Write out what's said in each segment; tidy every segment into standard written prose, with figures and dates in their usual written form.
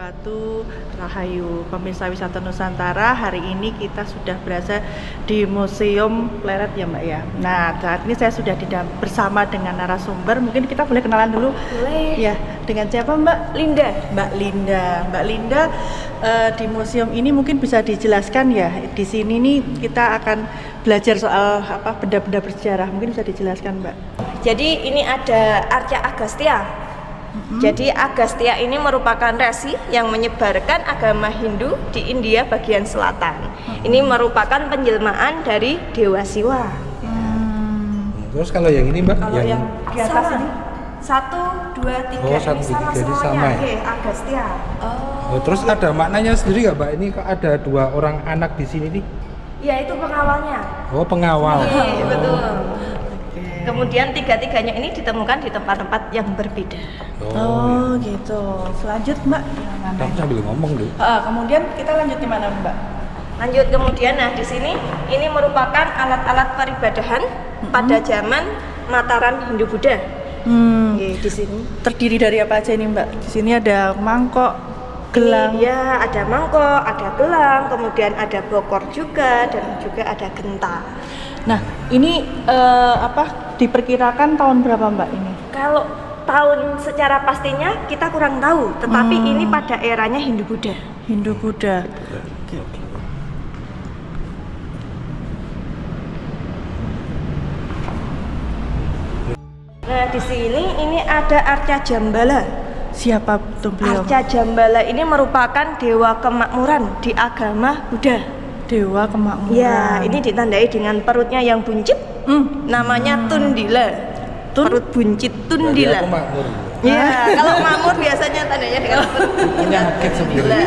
wabarakatuh. Rahayu pemirsa wisata Nusantara, hari ini kita sudah berada di Museum Pleret ya Mbak ya. Nah, saat ini saya sudah bersama dengan narasumber. Mungkin kita boleh kenalan dulu. Boleh. Ya, dengan siapa Mbak? Linda. Mbak Linda. Mbak Linda, di museum ini mungkin bisa dijelaskan ya. Di sini nih kita akan belajar soal benda-benda bersejarah. Mungkin bisa dijelaskan Mbak. Jadi ini ada Arca Agastya. Jadi Agastya ini merupakan resi yang menyebarkan agama Hindu di India bagian selatan. Ini merupakan penjelmaan dari Dewa Siwa. Terus kalau yang ini Mbak? Kalau yang di atas sama. ini? 1, 2, 3 Oh, ini 1, 2, sama 3 ini semuanya. sama ya? Oke, Agastya. Oh, terus ada maknanya sendiri nggak Mbak? Ini kok ada 2 orang anak di sini nih? Ya, itu pengawalnya. Oh, pengawal. Iya, betul. Oke. Kemudian tiga-tiganya ini ditemukan di tempat-tempat yang berbeda. Oh, gitu. Selanjut Mbak, yang mana? Kamu sambil ngomong dulu. Kemudian kita lanjut di mana Mbak? Lanjut kemudian, nah di sini ini merupakan alat-alat peribadahan pada zaman Mataram Hindu-Buddha. Oke, di sini. Terdiri dari apa aja ini Mbak? Di sini ada mangkok, gelang. Ya, ada mangkok, ada gelang, kemudian ada bokor juga, dan juga ada genta. Nah, ini diperkirakan tahun berapa Mbak ini? Kalau tahun secara pastinya kita kurang tahu, tetapi ini pada eranya Hindu-Buddha. Hindu-Buddha. Oke. Nah, di sini ini ada Arca Jambala. Siapa tuh beliau? Arca Jambala ini merupakan dewa kemakmuran di agama Buddha. Dewa kemakmuran. Ya, ini ditandai dengan perutnya yang buncit, namanya Tundila. Perut buncit Jadi Tundila. aku makmur. Ya, kalau makmur biasanya tandanya dengan perut buncit Penyakit Tundila.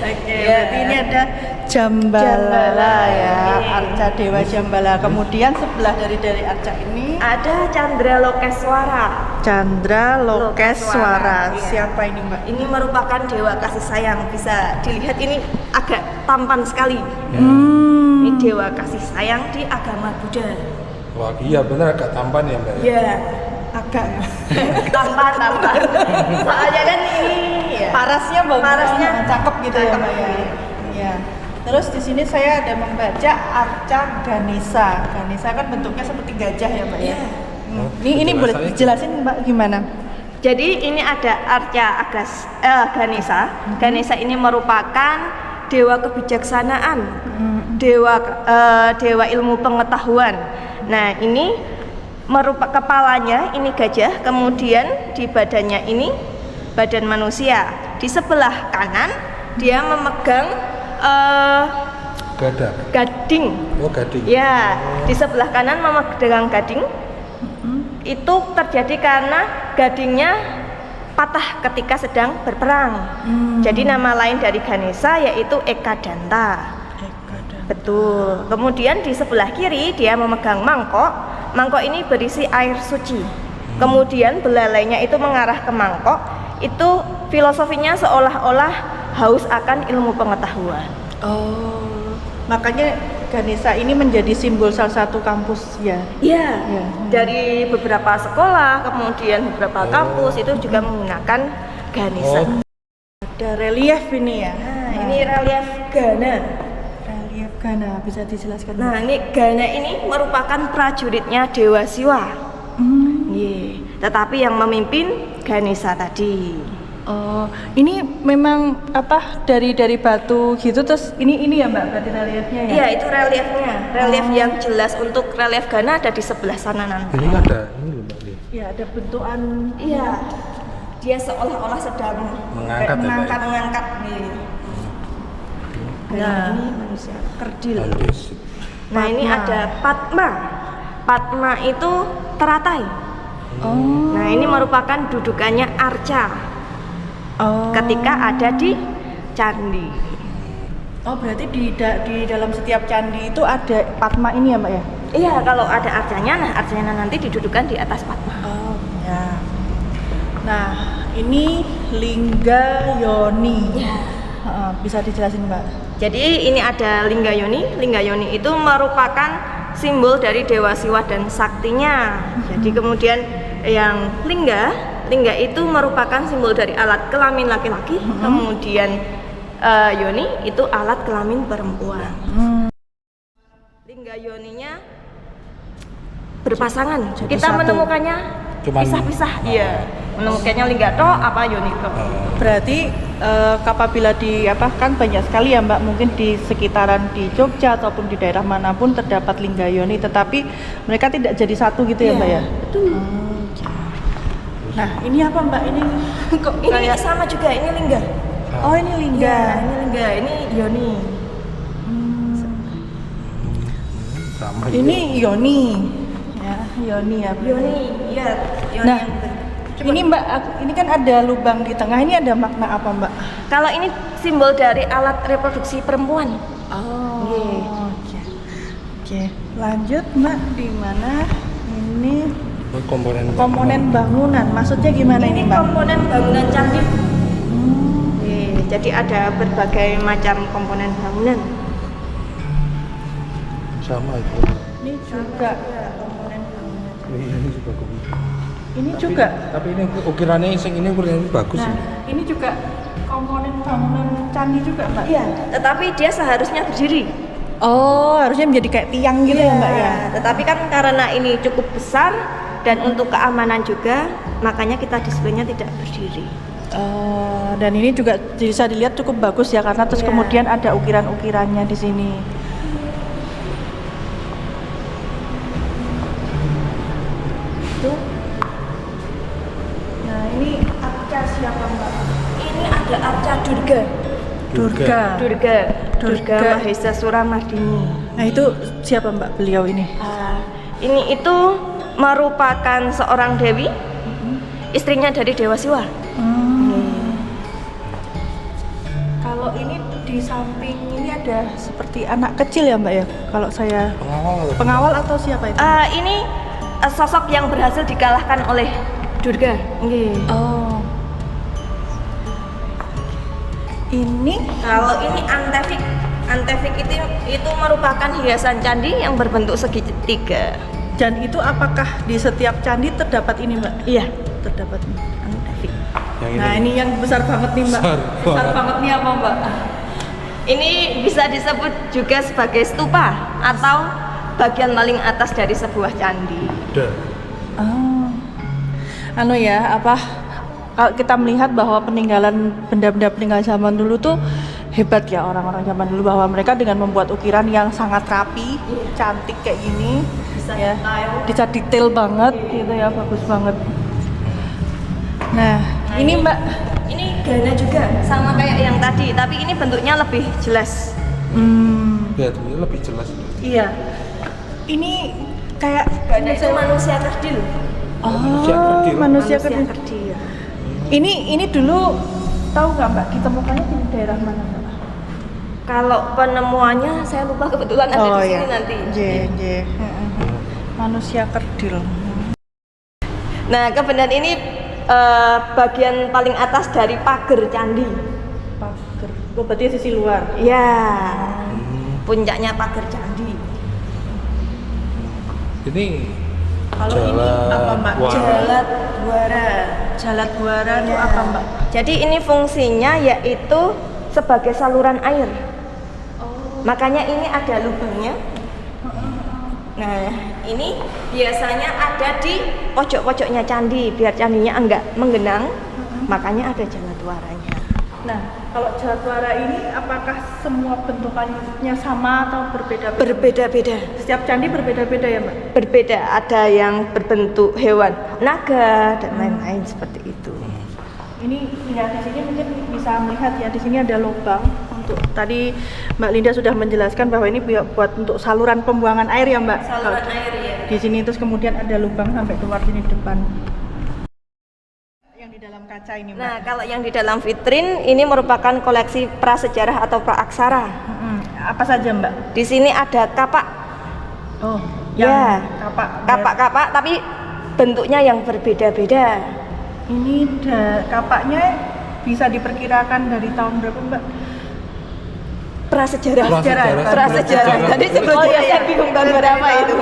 Oke, Ya. berarti ini ada Jambala ya, Arca Dewa Jambala. Kemudian sebelah dari Arca ini Ada Chandra Lokeswara. Chandra Lokeswara. Iya. Siapa ini Mbak? Ini merupakan dewa kasih sayang. Bisa dilihat ini agak tampan sekali. Ini dewa kasih sayang di agama Buddha. Wah, iya benar agak tampan ya Mbak. Ya, Agak tampan. Soalnya kan ini ya. parasnya bagus, Parasnya cakep gitu ya cakep. Mbak ya. Iya. Terus di sini saya ada membaca Arca Ganesha. Ganesha kan bentuknya seperti gajah ya Mbak ya. Oh, Ini boleh penjelasannya dijelasin Mbak gimana? Jadi ini ada Arca Ganesha. Ganesha ini merupakan dewa kebijaksanaan, dewa ilmu pengetahuan. Nah, ini kepalanya ini gajah, kemudian di badannya ini badan manusia. Di sebelah kanan dia memegang Gada. gading. Oh, gading. Ya, di sebelah kanan memegang gading. Itu terjadi karena gadingnya patah ketika sedang berperang. Jadi nama lain dari Ganesha yaitu Ekadanta. Betul. Kemudian di sebelah kiri dia memegang mangkok. Mangkok ini berisi air suci. Kemudian belalainya itu mengarah ke mangkok. Itu filosofinya seolah-olah haus akan ilmu pengetahuan. Oh, makanya Ganesha ini menjadi simbol salah satu kampus ya. Iya. Ya. Dari beberapa sekolah, kemudian beberapa kampus itu juga menggunakan Ganesha. Oh. Ada relief ini ya. Nah, ini relief Gana. Relief Gana, bisa dijelaskan? Nah, ini Gana ini merupakan prajuritnya Dewa Siwa. Tetapi yang memimpin Ganesha tadi. Oh, ini memang dari batu gitu, terus ini ya Mbak, berarti reliefnya ya? Iya, itu reliefnya. Relief yang jelas untuk relief Gana ada di sebelah sana nanti. Ini ada ini loh Mbak. Iya, ada bentukan. Iya. Dia seolah-olah sedang Mengangkat ya, Mbak? mengangkat nih. Nah, Ini manusia kerdil. Halus. Nah, ini Padma. ada Padma. Padma itu teratai. Oh. Nah, ini merupakan dudukannya Arca ketika ada di candi. Oh, berarti di dalam setiap candi itu ada Padma ini ya Mbak ya? Iya, kalau ada arcanya, nah arcanya nanti didudukan di atas Padma. Oh, ya. Nah, ini Lingga Yoni. Ya. Bisa dijelasin Mbak? Jadi ini ada Lingga Yoni. Lingga Yoni itu merupakan simbol dari Dewa Siwa dan saktinya. Jadi kemudian yang Lingga Lingga itu merupakan simbol dari alat kelamin laki-laki, kemudian yoni itu alat kelamin perempuan. Lingga yoninya berpasangan. Jadi Kita satu. menemukannya Cuman- pisah-pisah. Iya. Menemukannya lingga to apa yoni to. Berarti apabila di apa kan banyak sekali ya Mbak, mungkin di sekitaran di Jogja ataupun di daerah manapun terdapat lingga yoni, tetapi mereka tidak jadi satu gitu ya Mbak ya? Betul. Nah ini apa Mbak, ini kok Ini kayak sama juga, ini lingga. oh ini lingga. Iya, ini lingga, ini yoni. Sama Ini yoni ya, yoni ya. Yoni, iya, yoni Nah, yang bentuk. ini Mbak, ini kan ada lubang di tengah, ini ada makna apa Mbak? Kalau ini simbol dari alat reproduksi perempuan. Oh, Iya. oke. Oke, lanjut Mbak, di mana ini komponen bangunan? Maksudnya gimana ini Mbak? komponen bangunan candi. Jadi ada berbagai macam komponen bangunan. sama itu. Ini juga komponen bangunan. Ini juga bagus. Ini juga. Tapi ini ukirannya ini ukurannya bagus Nah, ini juga komponen bangunan candi juga Mbak. Iya, tetapi dia seharusnya berdiri. Oh, harusnya menjadi kayak tiang gitu ya Mbak ya. Tetapi kan karena ini cukup besar dan untuk keamanan juga, makanya kita displaynya tidak berdiri. Dan ini juga bisa dilihat cukup bagus ya, karena terus Iya. kemudian ada ukiran-ukirannya di sini. Tuh. Nah ini arca siapa Mbak? Ini ada arca Durga. Durga. Durga Durga. Mahesa Suramardini. Nah itu siapa Mbak beliau ini? Ini itu merupakan seorang dewi, istrinya dari Dewa Siwa. Kalau ini di samping ini ada seperti anak kecil ya Mbak ya? Kalau saya pengawal atau siapa itu? Ini sosok yang berhasil dikalahkan oleh Durga. Oh. Ini Kalau ini antefik, antefik itu merupakan hiasan candi yang berbentuk segitiga. dan itu apakah di setiap candi terdapat ini Mbak? Iya, Terdapat ini. antefik. Nah ini yang besar banget nih Mbak. Besar banget nih apa Mbak? Ini bisa disebut juga sebagai stupa atau bagian paling atas dari sebuah candi. Oh. Anu ya, apa kalau kita melihat bahwa peninggalan benda-benda peninggalan zaman dulu tuh hebat ya orang-orang zaman dulu, bahwa mereka dengan membuat ukiran yang sangat rapi, cantik kayak gini, Bisa ya, detail. bisa detail banget gitu ya, bagus banget. Nah, ini Mbak, Ini gana juga sama kayak yang tadi, tapi ini bentuknya lebih jelas. Ya, ini lebih jelas. iya, ini kayak Gana itu manusia kerdil. manusia kerdil. kerdil. Ini dulu tahu nggak Mbak ditemukannya di daerah mana Mbak? Kalau penemuannya saya lupa, kebetulan ada di sini nanti. Manusia kerdil. Nah, kebenaran ini bagian paling atas dari pagar candi. Pagar. Oh, berarti sisi luar. Ya, puncaknya pagar candi. Ini Kalau ini apa Mbak? Jalat Buara. Jalat Buara itu apa Mbak? Jadi ini fungsinya yaitu sebagai saluran air. Makanya ini ada lubangnya. Nah, ini biasanya ada di pojok-pojoknya candi biar candinya enggak menggenang. Makanya ada jalat buaranya. Nah, kalau Jalat Buara ini apakah semua bentukannya sama atau berbeda-beda? Berbeda-beda. Setiap candi berbeda-beda ya Mbak? Berbeda, ada yang berbentuk hewan naga dan lain-lain seperti itu. Ini ya di sini mungkin bisa melihat ya, di sini ada lubang untuk, tadi Mbak Linda sudah menjelaskan bahwa ini buat untuk saluran pembuangan air ya Mbak. Saluran air ya. Di sini terus kemudian ada lubang sampai keluar sini depan. Yang di dalam kaca ini Mbak. Nah, kalau yang di dalam vitrin ini merupakan koleksi prasejarah atau praaksara. Apa saja Mbak? Di sini ada kapak, Oh, Ya. kapak. kapak-kapak tapi bentuknya yang berbeda-beda. Ini kapaknya bisa diperkirakan dari tahun berapa Mbak? Prasejarah. Prasejarah. Tadi sebelumnya saya bingung tahun berapa itu.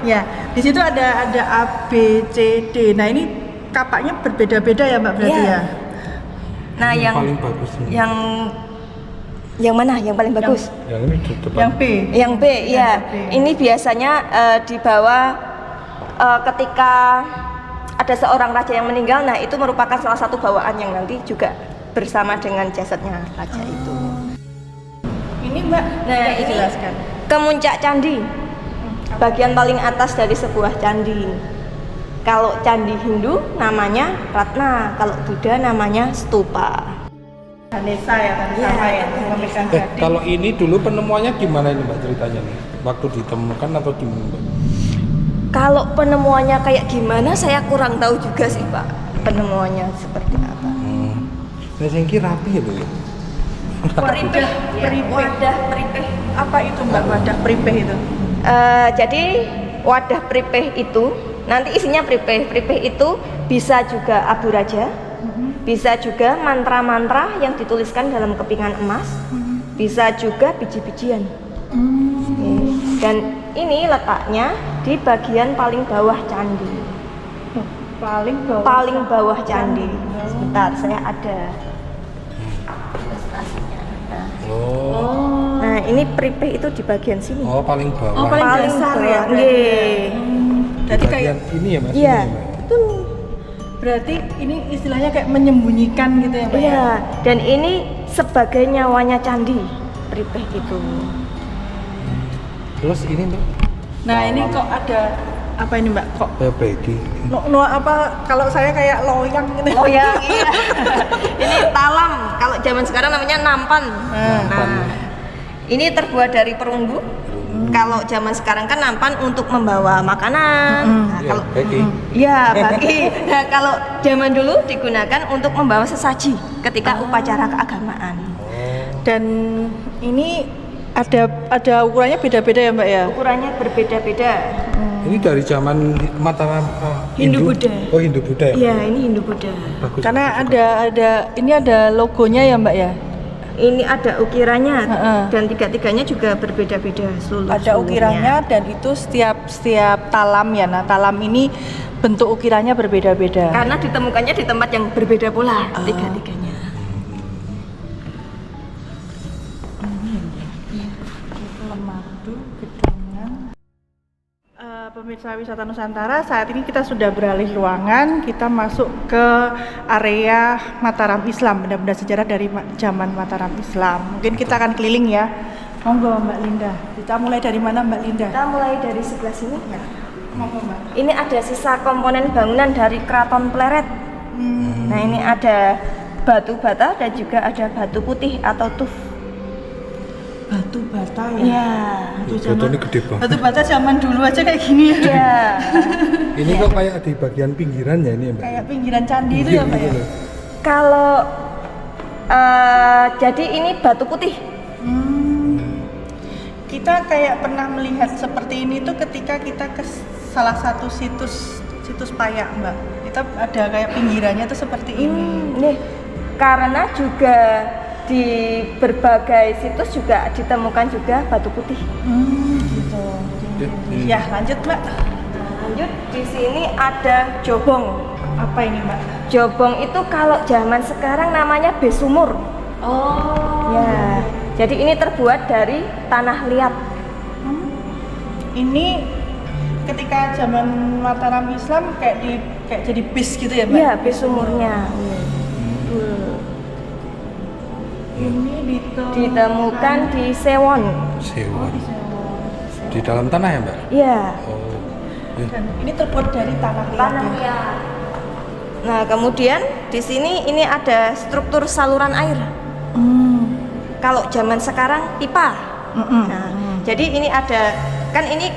Ya, di situ ada A, B, C, D. Nah ini kapaknya berbeda-beda ya Mbak berarti Iya. ya. Nah, Ini yang paling bagus ini. yang mana yang paling bagus? Yang ini di depan. Yang B. Yang B, ya. B. Ini biasanya dibawa ketika ada seorang raja yang meninggal. Nah, itu merupakan salah satu bawaan yang nanti juga bersama dengan jasadnya raja itu. Ini Mbak, Nah, bisa ini dijelaskan. kemuncak candi. Bagian paling atas dari sebuah candi. Kalau candi Hindu namanya Ratna, kalau Buddha namanya Stupa. Ganesha ya kan Iya, sama ya, Ganesha. memegang gading. Kalau ini dulu penemuannya gimana ini Mbak ceritanya nih? Waktu ditemukan atau gimana Mbak? Kalau penemuannya kayak gimana saya kurang tahu juga sih Pak. Penemuannya seperti apa? Nah, yang kira rapi ya loh ya. Peripeh, wadah peripeh. Apa itu Mbak wadah peripeh itu? Jadi wadah peripeh itu nanti isinya peripeh. Peripeh itu bisa juga abu raja, bisa juga mantra-mantra yang dituliskan dalam kepingan emas, bisa juga biji-bijian. Oke. Dan ini letaknya di bagian paling bawah candi. Paling bawah candi. Sebentar, saya ada ilustrasinya. Oh. Nah, ini peripeh itu di bagian sini. Oh, paling bawah. Oh, paling dasar ya, bawah. berarti. Nggih. Di Jadi bagian kayak ini ya Mas? Iya. Ini ya, Mbak? Betul. berarti ini istilahnya kayak menyembunyikan gitu ya Mbak ya? Iya, dan ini sebagai nyawanya candi peripeh itu. Terus ini Mbak? Nah ini kok ada apa ini Mbak? Kok Begi. no apa kalau saya kayak loyang gitu. Oh ya, iya. Ini talam. Kalau zaman sekarang namanya nampan. Nah, ini terbuat dari perunggu. Kalau zaman sekarang kan nampan untuk membawa makanan. Nah, Ya, kalau begi. ya bagi. Nah, kalau zaman dulu digunakan untuk membawa sesaji ketika upacara keagamaan. Dan ini ada ukurannya beda-beda ya Mbak ya? Ukurannya berbeda-beda. Ini dari zaman Mataram Hindu-Buddha. Oh, Hindu-Buddha ya? Iya, ini Hindu Buddha. Bagus. Karena ini ada logonya ya Mbak ya? Ini ada ukirannya Heeh. dan tiga-tiganya juga berbeda-beda seluruhnya. Ada ukirannya dan itu setiap talam ya. Nah talam ini bentuk ukirannya berbeda-beda. Karena ditemukannya di tempat yang berbeda pula tiga-tiganya. Pemirsa Wisata Nusantara, saat ini kita sudah beralih ruangan, kita masuk ke area Mataram Islam, benda-benda sejarah dari zaman Mataram Islam. Mungkin kita akan keliling ya. Monggo Mbak Linda. Kita mulai dari mana Mbak Linda? Kita mulai dari sebelah sini. Monggo Mbak. Ini ada sisa komponen bangunan dari Keraton Pleret. Nah, ini ada batu bata dan juga ada batu putih atau tuf. Batu bata ya. Iya. Batu ini gede banget. Batu bata zaman dulu aja kayak gini ya. Iya. Ini kok kayak di bagian pinggirannya ini ya Mbak? Kayak pinggiran candi itu Iya, ya Mbak ya. gitu loh. Kalau jadi ini batu putih. Kita kayak pernah melihat seperti ini tuh ketika kita ke salah satu situs payak Mbak. Kita ada kayak pinggirannya tuh seperti ini. Nih, karena juga di berbagai situs juga ditemukan juga batu putih. Gitu. Ya, ini. Ya lanjut Mbak. Lanjut, di sini ada jobong. Apa ini Mbak? Jobong itu kalau zaman sekarang namanya besumur. Oh. Ya, jadi ini terbuat dari tanah liat. Ini ketika zaman Mataram Islam kayak jadi bis gitu ya Mbak? Iya, besumurnya. Ini Ditemukan di Sewon. Sewa. Di dalam tanah ya Mbak? Iya, Oh. Ya. Dan ini terbuat dari tanah liat. tanah ya? liat. Nah, kemudian di sini ini ada struktur saluran air. Kalau zaman sekarang pipa. Nah, jadi ini ada, kan ini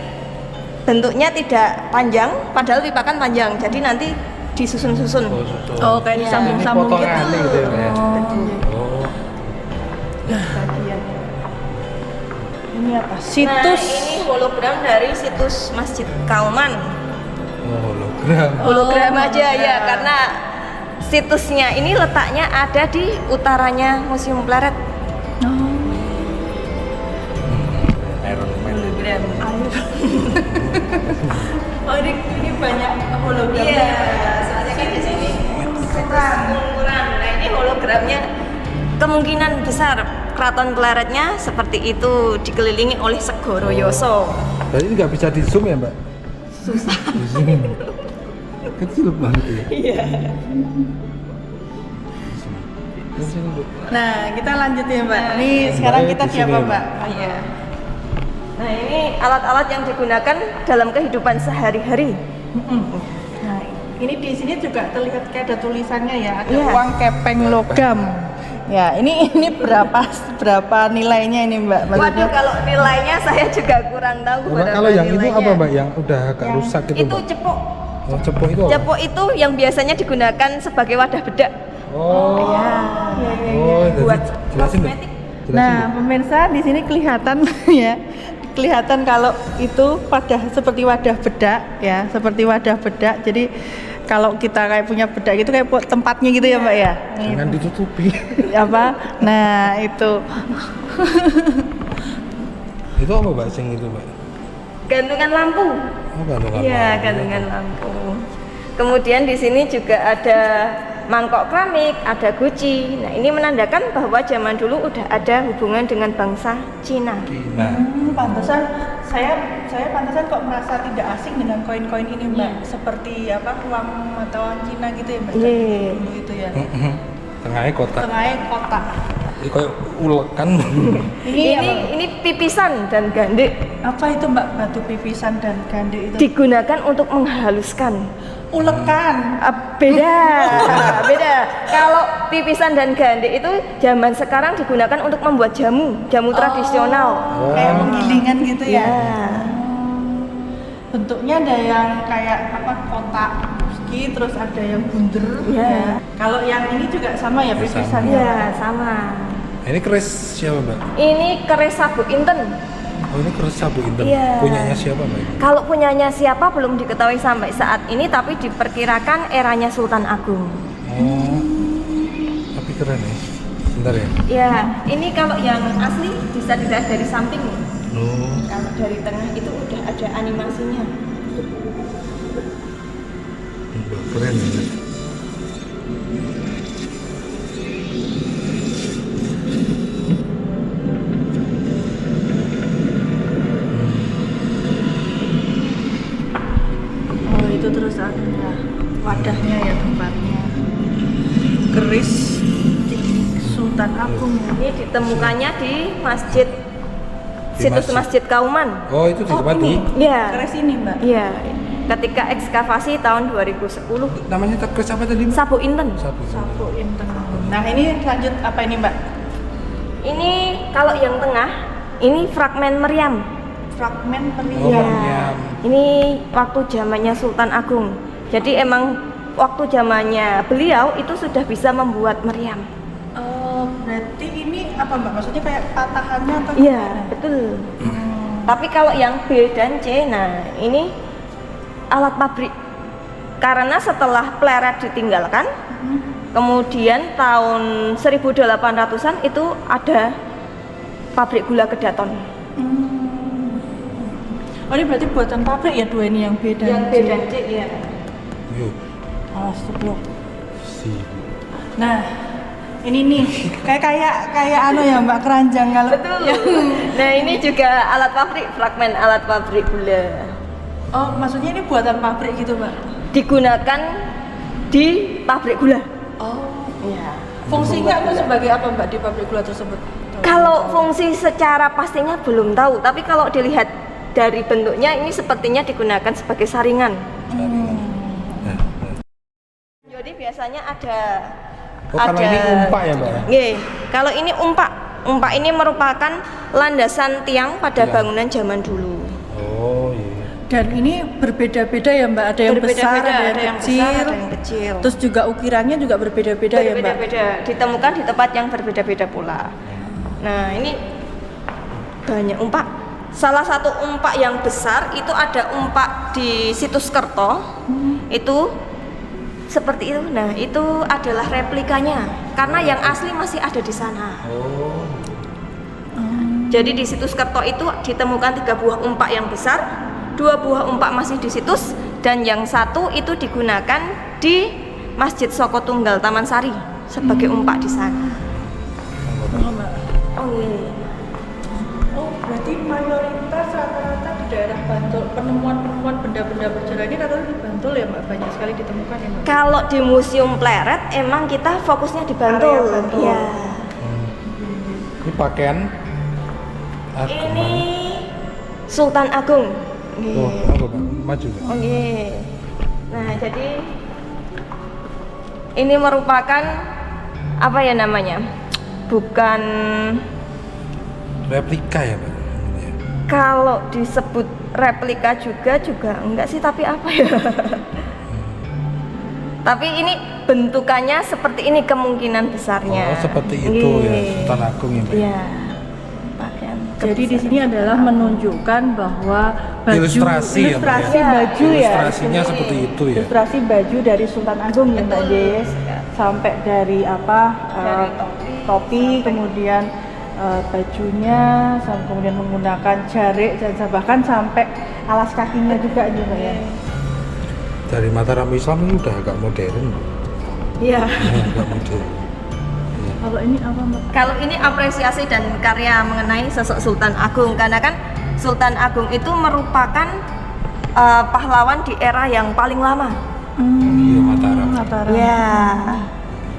bentuknya tidak panjang, padahal pipa kan panjang. Jadi nanti disusun-susun. Oh, susu. Oh kayak Iya. disambung-sambung Ini gitu. potongan gitu ya Mbak ya? Oh. Oh. Bagian. Ini apa? Nah, Situs. ini hologram dari situs Masjid Kauman. Oh, hologram. Hologram aja hologram. ya, karena situsnya ini letaknya ada di utaranya Museum Pleret. Iron Man. Hologram. Oh ini banyak hologram. Iya, soalnya masih di sini ukuran. Nah ini hologramnya kemungkinan besar Keraton Pleretnya seperti itu dikelilingi oleh Segoro Yoso. Berarti ini nggak bisa di zoom ya mbak? Susah. Di zoom. Kecil banget ya. Iya. Sini, Bu. Nah, kita lanjut ya Mbak. Nih sekarang Mbaknya kita di di apa sini, Mbak? Oh iya. Nah ini alat-alat yang digunakan dalam kehidupan sehari-hari. Nah, ini di sini juga terlihat kayak ada tulisannya ya, ada Iya. uang kepeng logam. Ya, ini berapa nilainya ini Mbak? Waduh, kalau nilainya saya juga kurang tahu. Mbak, berapa kalau yang itu nilainya. apa mbak? Yang udah agak Yang rusak gitu Itu mbak? cepuk. Oh, cepuk itu apa? Cepuk itu yang biasanya digunakan sebagai wadah bedak. Oh. Ya. Oh, jadi Buat jelasin deh. kosmetik. Jelasin Nah, deh. pemirsa di sini kelihatan ya. Kelihatan kalau itu seperti wadah bedak ya, seperti wadah bedak. Jadi kalau kita kayak punya bedak gitu kayak tempatnya gitu ya Mbak ya. Jangan ditutupi. Apa? Nah, itu. Itu apa mbak? Sing itu mbak? Gantungan lampu. Oh, gantungan Iya, lampu. gantungan lampu. Kemudian di sini juga ada mangkok keramik, ada guci. Nah, ini menandakan bahwa zaman dulu udah ada hubungan dengan bangsa Cina. Nah, Pantesan saya pantesan kok merasa tidak asing dengan koin-koin ini Mbak. Iya. Seperti apa uang mata uang Cina gitu ya Mbak. Iya. Dulu itu ya. tengahnya kotak. Tengahnya kotak. Ini kayak ulekan. Ini, apa? Ini pipisan dan gandek Apa itu Mbak, batu pipisan dan gandek itu? digunakan untuk menghaluskan. Ulekan. Beda, beda. Kalau pipisan dan gandek itu zaman sekarang digunakan untuk membuat jamu tradisional. Oh. Kayak penggilingan gitu ya. Ya. Bentuknya ada yang kayak apa kotak persegi, terus ada yang bunder. Iya. Ya. Kalau yang ini juga sama ya Ya, pipisannya. Ya, sama. Ini keris siapa mbak? Ini keris sabuk inten. Oh ini keris sabuk inten. Iya. Punyanya siapa mbak? Kalau punyanya siapa belum diketahui sampai saat ini, tapi diperkirakan eranya Sultan Agung. Oh, tapi keren ya. Bentar ya. Ya, ini kalau yang asli bisa dilihat dari samping. Oh, Kalau dari tengah itu udah ada animasinya. keren ya. Oh itu terus ada wadahnya ya tempatnya. Keris Sultan Agung ya. Ini ditemukannya di masjid, situs masjid. Masjid Kauman. Oh itu di tempat ini. Ya, Keris ini Mbak. iya. Ketika ekskavasi tahun 2010, namanya keris apa tadi mbak? Sabuk Inten. Sabuk. Sapu inten. Nah ini lanjut apa ini Mbak? Ini kalau yang tengah, ini fragmen meriam. Fragmen Oh, meriam. Ya, meriam. ini waktu zamannya Sultan Agung. Jadi emang waktu zamannya beliau itu sudah bisa membuat meriam. Berarti ini apa Mbak? Maksudnya kayak patahannya atau Iya, gimana? betul. Hmm. Tapi kalau yang B dan C, nah ini alat pabrik. Karena setelah pleret ditinggalkan, kemudian tahun 1800-an itu ada pabrik gula Kedaton. Oh ini berarti buatan pabrik ya dua ini yang B dan Yang B C. dan C ya. Yuk. Oh, seblok. Si. Nah, ini nih kayak anu ya Mbak, keranjang kalau Betul. Nah ini juga alat pabrik, fragmen alat pabrik gula. Oh, maksudnya ini buatan pabrik gitu, Mbak? Digunakan di pabrik gula. Oh. Ya. Fungsinya itu sebagai apa Mbak di pabrik gula tersebut? Kalau fungsi secara pastinya belum tahu, tapi kalau dilihat dari bentuknya ini sepertinya digunakan sebagai saringan. Nah, nah. Jadi biasanya ada. Oh kalau ini umpak ya mbak? Nggih, kalau ini umpak. Umpak ini merupakan landasan tiang pada Iya. bangunan zaman dulu. Oh iya. Dan ini berbeda-beda ya Mbak, ada yang besar, ada yang kecil. besar, ada yang kecil. Terus juga ukirannya juga berbeda-beda ya Mbak. Berbeda-beda, ditemukan di tempat yang berbeda-beda pula. Nah, ini banyak umpak. Salah satu umpak yang besar itu ada umpak di Situs Kerto. Itu seperti itu. Nah, itu adalah replikanya. Karena yang asli masih ada di sana. Oh. Jadi di Situs Kerto itu ditemukan 3 buah umpak yang besar, 2 buah umpak masih di situs, dan yang satu itu digunakan di Masjid Soko Tunggal Taman Sari sebagai umpak di sana. Oh iya. Oh, berarti mayoritas rata-rata di daerah Bantul penemuan benda-benda bersejarah ini rata-rata di Bantul ya Mbak, banyak sekali ditemukan ya Mbak. Kalau di Museum Pleret emang kita fokusnya di Bantul. Area Bantul. Iya. Ini pakaian Ini Sultan Agung. Oh, apa Pak? Maju Pak. Oke. Nah, jadi ini merupakan apa ya namanya? Bukan, Replika ya Pak? kalau disebut replika juga enggak sih, tapi apa ya? Tapi ini bentukannya seperti ini kemungkinan besarnya. Oh, seperti itu ya, Iya. Sultan Agung ya Pak? Iya. Pakaian. Jadi di sini adalah menunjukkan bahwa baju Ilustrasi ya, Mbak, ya? baju ya. Ilustrasinya seperti itu ya? Ilustrasi baju dari Sultan Agung ya Mbak Des. Sampai dari apa? Dari topi, kemudian bajunya, kemudian menggunakan jarik dan bahkan sampai alas kakinya juga gitu Mbak ya. Dari Mataram Islam ini udah agak modern. Iya. Agak modern. Kalau ini apa Mbak? Kalau ini apresiasi dan karya mengenai sosok Sultan Agung, karena kan Sultan Agung itu merupakan pahlawan di era yang paling lama. Iya, Mataram. Mataram. Ya.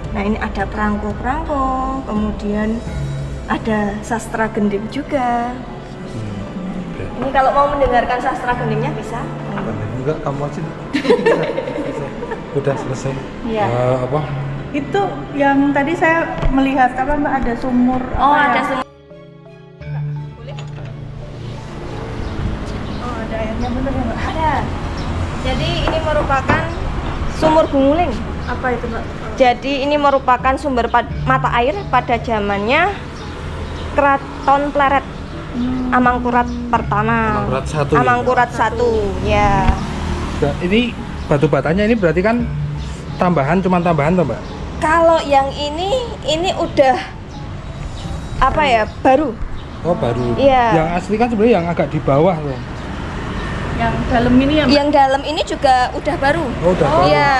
Nah, ini ada perangko-perangko, kemudian ada sastra gending juga. Oke. Ini kalau mau mendengarkan sastra gendingnya bisa. Enggak, kamu aja. Bisa. Udah selesai. Iya. Apa? Itu yang tadi saya melihat apa Mbak, ada sumur Oh, apa ada ya? semua. Oh, ada airnya bener ya Mbak? Ada. Jadi ini merupakan sumur Gunguling. Apa itu Mbak? Jadi ini merupakan sumber mata air pada zamannya Keraton Pleret. Amangkurat pertama. Amangkurat satu ya? Amangkurat satu, ya. Nah, ini batu batanya ini berarti kan cuman tambahan toh Mbak? Kalau yang ini udah apa ya, baru. Oh, baru. Iya. Yang asli kan sebenarnya yang agak di bawah tuh. Yang dalam ini ya Mbak? Yang dalam ini juga udah baru. Oh, udah baru. Iya.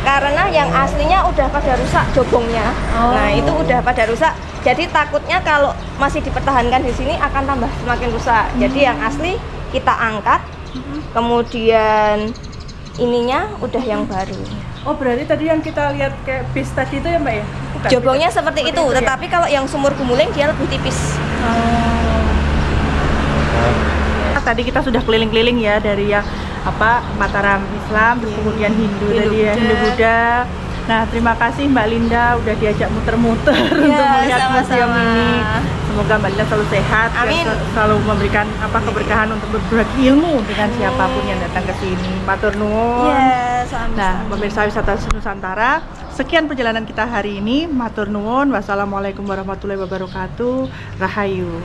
Karena yang aslinya udah pada rusak jobongnya. Oh. Nah, itu udah pada rusak. Jadi takutnya kalau masih dipertahankan di sini akan tambah semakin rusak. Jadi yang asli kita angkat. Kemudian ininya udah yang baru. Oh, berarti tadi yang kita lihat kayak bis tadi itu ya Mbak ya? Bukan, Jobongnya bukan. seperti itu, ya? tetapi kalau yang sumur Gumuling dia lebih tipis. Tadi kita sudah keliling-keliling ya dari yang apa Mataram Islam, terus kemudian Hindu tadi ya, Hindu Buddha. Nah, terima kasih Mbak Linda udah diajak muter-muter untuk melihat museum ini. Semoga Mbak Linda selalu sehat, Amin. dan selalu memberikan apa keberkahan untuk berbagi ilmu dengan siapapun yang datang ke sini. Matur nuwun. Iya, sama-sama. Nah, pemirsa wisata Nusantara, sekian perjalanan kita hari ini. Matur nuwun. Wassalamualaikum warahmatullahi wabarakatuh. Rahayu.